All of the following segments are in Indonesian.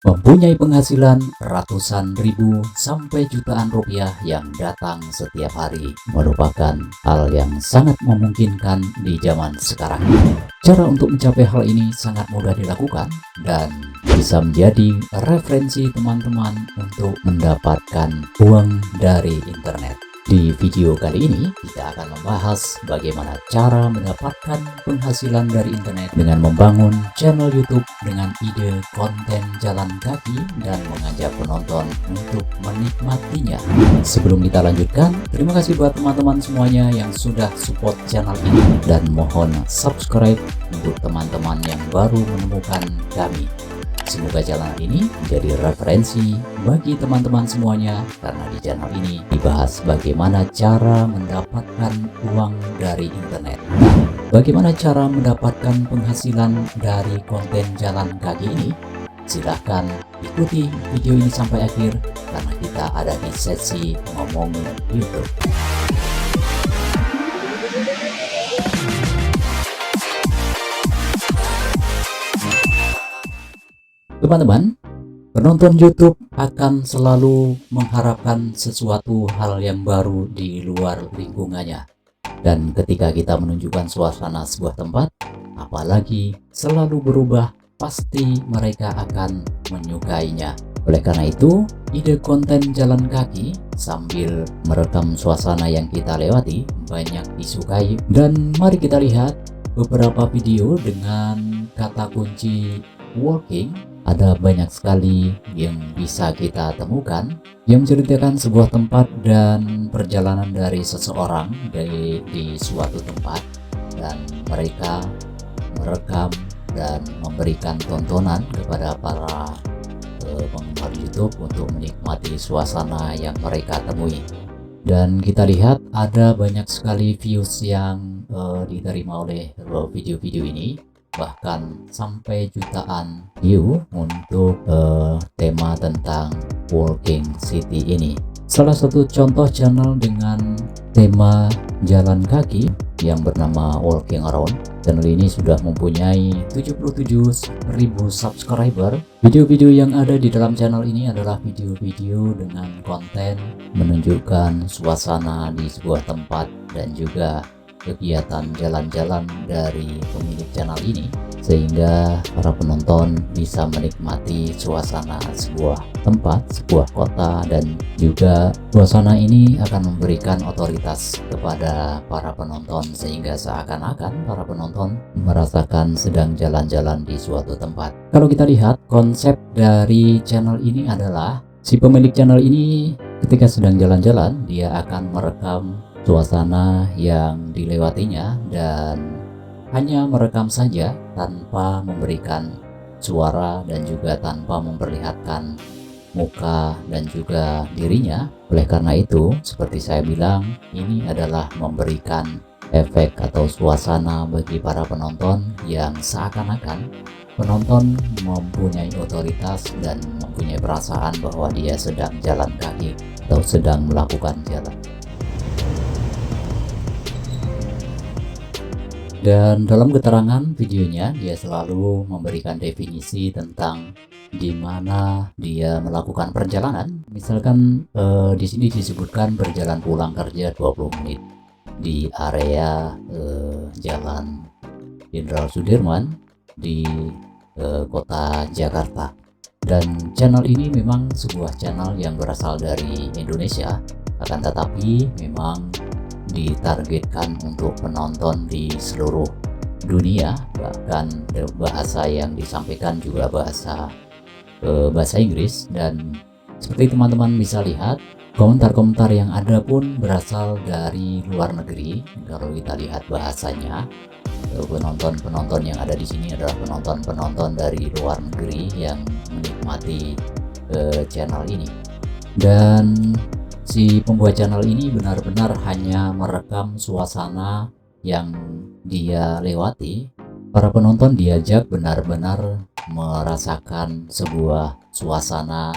mempunyai penghasilan ratusan ribu sampai jutaan rupiah yang datang setiap hari merupakan hal yang sangat memungkinkan di zaman sekarang. Cara untuk mencapai hal ini sangat mudah dilakukan dan bisa menjadi referensi teman-teman untuk mendapatkan uang dari internet. Di video kali ini kita akan membahas bagaimana cara mendapatkan penghasilan dari internet dengan membangun channel YouTube dengan ide konten jalan kaki dan mengajak penonton untuk menikmatinya. Sebelum kita lanjutkan, terima kasih buat teman-teman semuanya yang sudah support channel ini dan mohon subscribe untuk teman-teman yang baru menemukan kami. Semoga channel ini menjadi referensi bagi teman-teman semuanya karena di channel ini dibahas bagaimana cara mendapatkan uang dari internet. Nah, bagaimana cara mendapatkan penghasilan dari konten jalan kaki ini? Silahkan ikuti video ini sampai akhir karena kita ada di sesi ngomongin YouTube. Teman-teman, penonton YouTube akan selalu mengharapkan sesuatu hal yang baru di luar lingkungannya. Dan ketika kita menunjukkan suasana sebuah tempat, apalagi selalu berubah, pasti mereka akan menyukainya. Oleh karena itu, ide konten jalan kaki sambil merekam suasana yang kita lewati banyak disukai. Dan mari kita lihat beberapa video dengan kata kunci walking. Ada banyak sekali yang bisa kita temukan yang menceritakan sebuah tempat dan perjalanan dari seseorang di suatu tempat, dan mereka merekam dan memberikan tontonan kepada para penggemar YouTube untuk menikmati suasana yang mereka temui. Dan kita lihat ada banyak sekali views yang diterima oleh video-video ini, bahkan sampai jutaan view untuk tema tentang Walking City ini. Salah satu contoh channel dengan tema jalan kaki yang bernama Walking Around. Channel ini sudah mempunyai 77.000 subscriber. Video-video yang ada di dalam channel ini adalah video-video dengan konten menunjukkan suasana di sebuah tempat dan juga kegiatan jalan-jalan dari pemilik channel ini, sehingga para penonton bisa menikmati suasana sebuah tempat, sebuah kota, dan juga suasana ini akan memberikan otoritas kepada para penonton sehingga seakan-akan para penonton merasakan sedang jalan-jalan di suatu tempat. Kalau kita lihat konsep dari channel ini adalah si pemilik channel ini ketika sedang jalan-jalan dia akan merekam suasana yang dilewatinya dan hanya merekam saja tanpa memberikan suara dan juga tanpa memperlihatkan muka dan juga dirinya. Oleh karena itu, seperti saya bilang, ini adalah memberikan efek atau suasana bagi para penonton yang seakan-akan penonton mempunyai otoritas dan mempunyai perasaan bahwa dia sedang jalan kaki atau sedang melakukan jalan. Dan dalam keterangan videonya dia selalu memberikan definisi tentang di mana dia melakukan perjalanan. Misalkan di sini disebutkan berjalan pulang kerja 20 menit di area Jalan Jenderal Sudirman di kota Jakarta. Dan channel ini memang sebuah channel yang berasal dari Indonesia, akan tetapi memang ditargetkan untuk penonton di seluruh dunia, bahkan bahasa yang disampaikan juga bahasa Inggris. Dan seperti teman-teman bisa lihat, komentar-komentar yang ada pun berasal dari luar negeri. Kalau kita lihat bahasanya, penonton-penonton yang ada di sini adalah penonton-penonton dari luar negeri yang menikmati channel ini. Dan si pembuat channel ini benar-benar hanya merekam suasana yang dia lewati. Para penonton diajak benar-benar merasakan sebuah suasana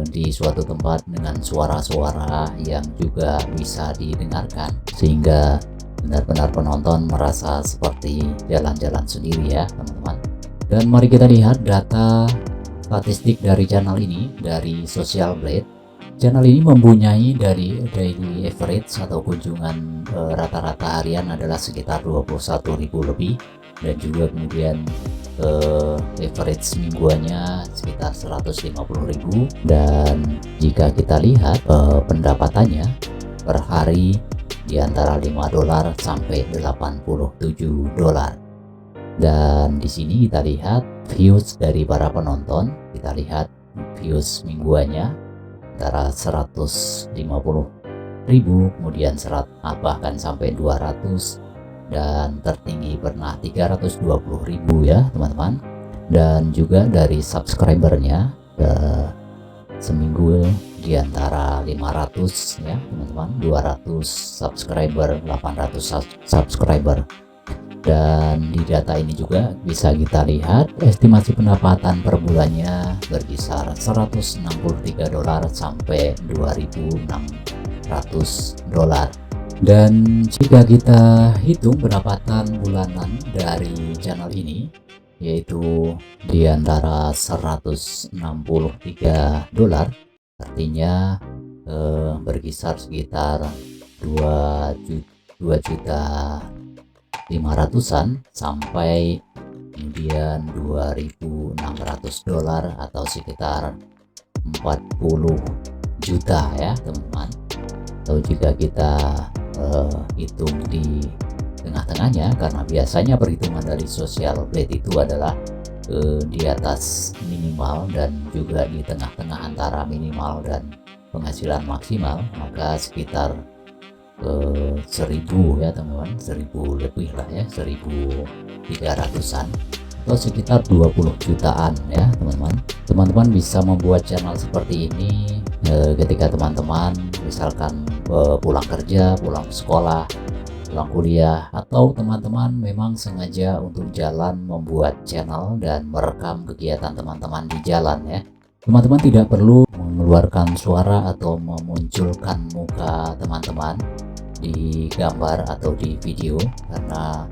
di suatu tempat dengan suara-suara yang juga bisa didengarkan, sehingga benar-benar penonton merasa seperti jalan-jalan sendiri ya teman-teman. Dan mari kita lihat data statistik dari channel ini, dari Social Blade, channel ini mempunyai dari daily average atau kunjungan rata-rata harian adalah sekitar 21.000 lebih, dan juga kemudian average mingguannya sekitar 150.000. Dan jika kita lihat pendapatannya per hari di antara $5 sampai $87. Dan di sini kita lihat views dari para penonton, kita lihat views mingguannya antara 150.000, kemudian bahkan sampai 200, dan tertinggi pernah 320.000 ya teman-teman. Dan juga dari subscribernya seminggu di antara 500 ya teman-teman, 200 subscriber, 800 subscriber. Dan di data ini juga bisa kita lihat estimasi pendapatan per bulannya berkisar $163 sampai $2.600. Dan jika kita hitung pendapatan bulanan dari channel ini, yaitu di antara $163, artinya berkisar sekitar 2.500.000-an sampai kemudian $2.600 atau sekitar 40 juta ya teman-teman. Atau jika kita hitung di tengah-tengahnya, karena biasanya perhitungan dari Social Blade itu adalah di atas minimal dan juga di tengah-tengah antara minimal dan penghasilan maksimal, maka sekitar 1.000 ya teman-teman, 1.000 lebih lah ya, 1.300-an atau sekitar 20 jutaan ya teman-teman. Teman-teman bisa membuat channel seperti ini ketika teman-teman misalkan pulang kerja, pulang sekolah, pulang kuliah, atau teman-teman memang sengaja untuk jalan membuat channel dan merekam kegiatan teman-teman di jalan ya. Teman-teman tidak perlu mengeluarkan suara atau memunculkan muka teman-teman di gambar atau di video, karena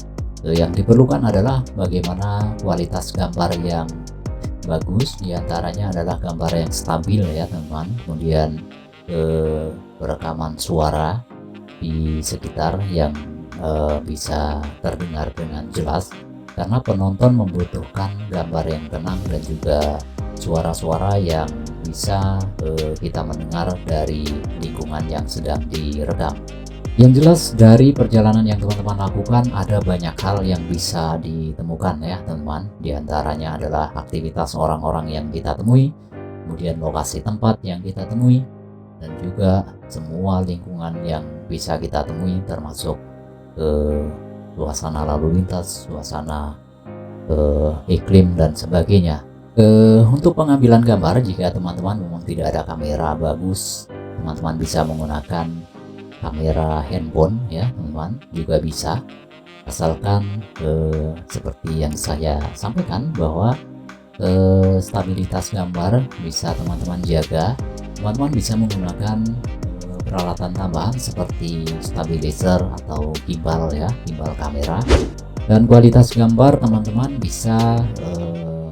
yang diperlukan adalah bagaimana kualitas gambar yang bagus, diantaranya adalah gambar yang stabil ya teman-teman, kemudian rekaman suara di sekitar yang bisa terdengar dengan jelas, karena penonton membutuhkan gambar yang tenang dan juga suara-suara yang bisa kita mendengar dari lingkungan yang sedang direkam. Yang jelas dari perjalanan yang teman-teman lakukan ada banyak hal yang bisa ditemukan ya teman-teman. Di antaranya adalah aktivitas orang-orang yang kita temui, kemudian lokasi tempat yang kita temui, dan juga semua lingkungan yang bisa kita temui, termasuk suasana lalu lintas, suasana iklim dan sebagainya. Untuk pengambilan gambar, jika teman-teman memang tidak ada kamera bagus, teman-teman bisa menggunakan kamera handphone ya teman-teman, juga bisa, asalkan seperti yang saya sampaikan bahwa stabilitas gambar bisa teman-teman jaga. Teman-teman bisa menggunakan peralatan tambahan seperti stabilizer atau gimbal ya, gimbal kamera, dan kualitas gambar teman-teman bisa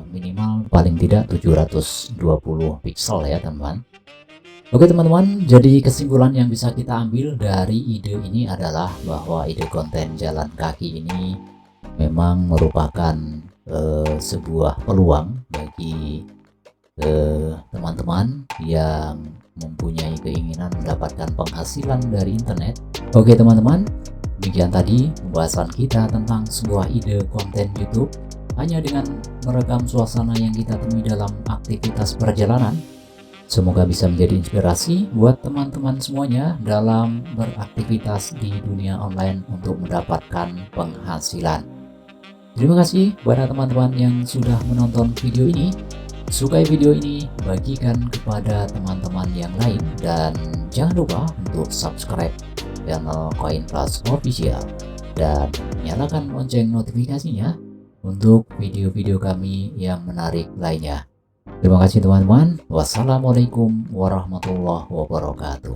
minimal paling tidak 720 pixel ya teman-teman. Oke teman-teman, jadi kesimpulan yang bisa kita ambil dari ide ini adalah bahwa ide konten jalan kaki ini memang merupakan sebuah peluang bagi teman-teman yang mempunyai keinginan mendapatkan penghasilan dari internet. Oke teman-teman, demikian tadi pembahasan kita tentang sebuah ide konten YouTube hanya dengan merekam suasana yang kita temui dalam aktivitas perjalanan. Semoga bisa menjadi inspirasi buat teman-teman semuanya dalam beraktivitas di dunia online untuk mendapatkan penghasilan. Terima kasih kepada teman-teman yang sudah menonton video ini. Sukai video ini, bagikan kepada teman-teman yang lain, dan jangan lupa untuk subscribe channel Koin Plus Official dan nyalakan lonceng notifikasinya untuk video-video kami yang menarik lainnya. Terima kasih teman-teman. Wassalamualaikum warahmatullahi wabarakatuh.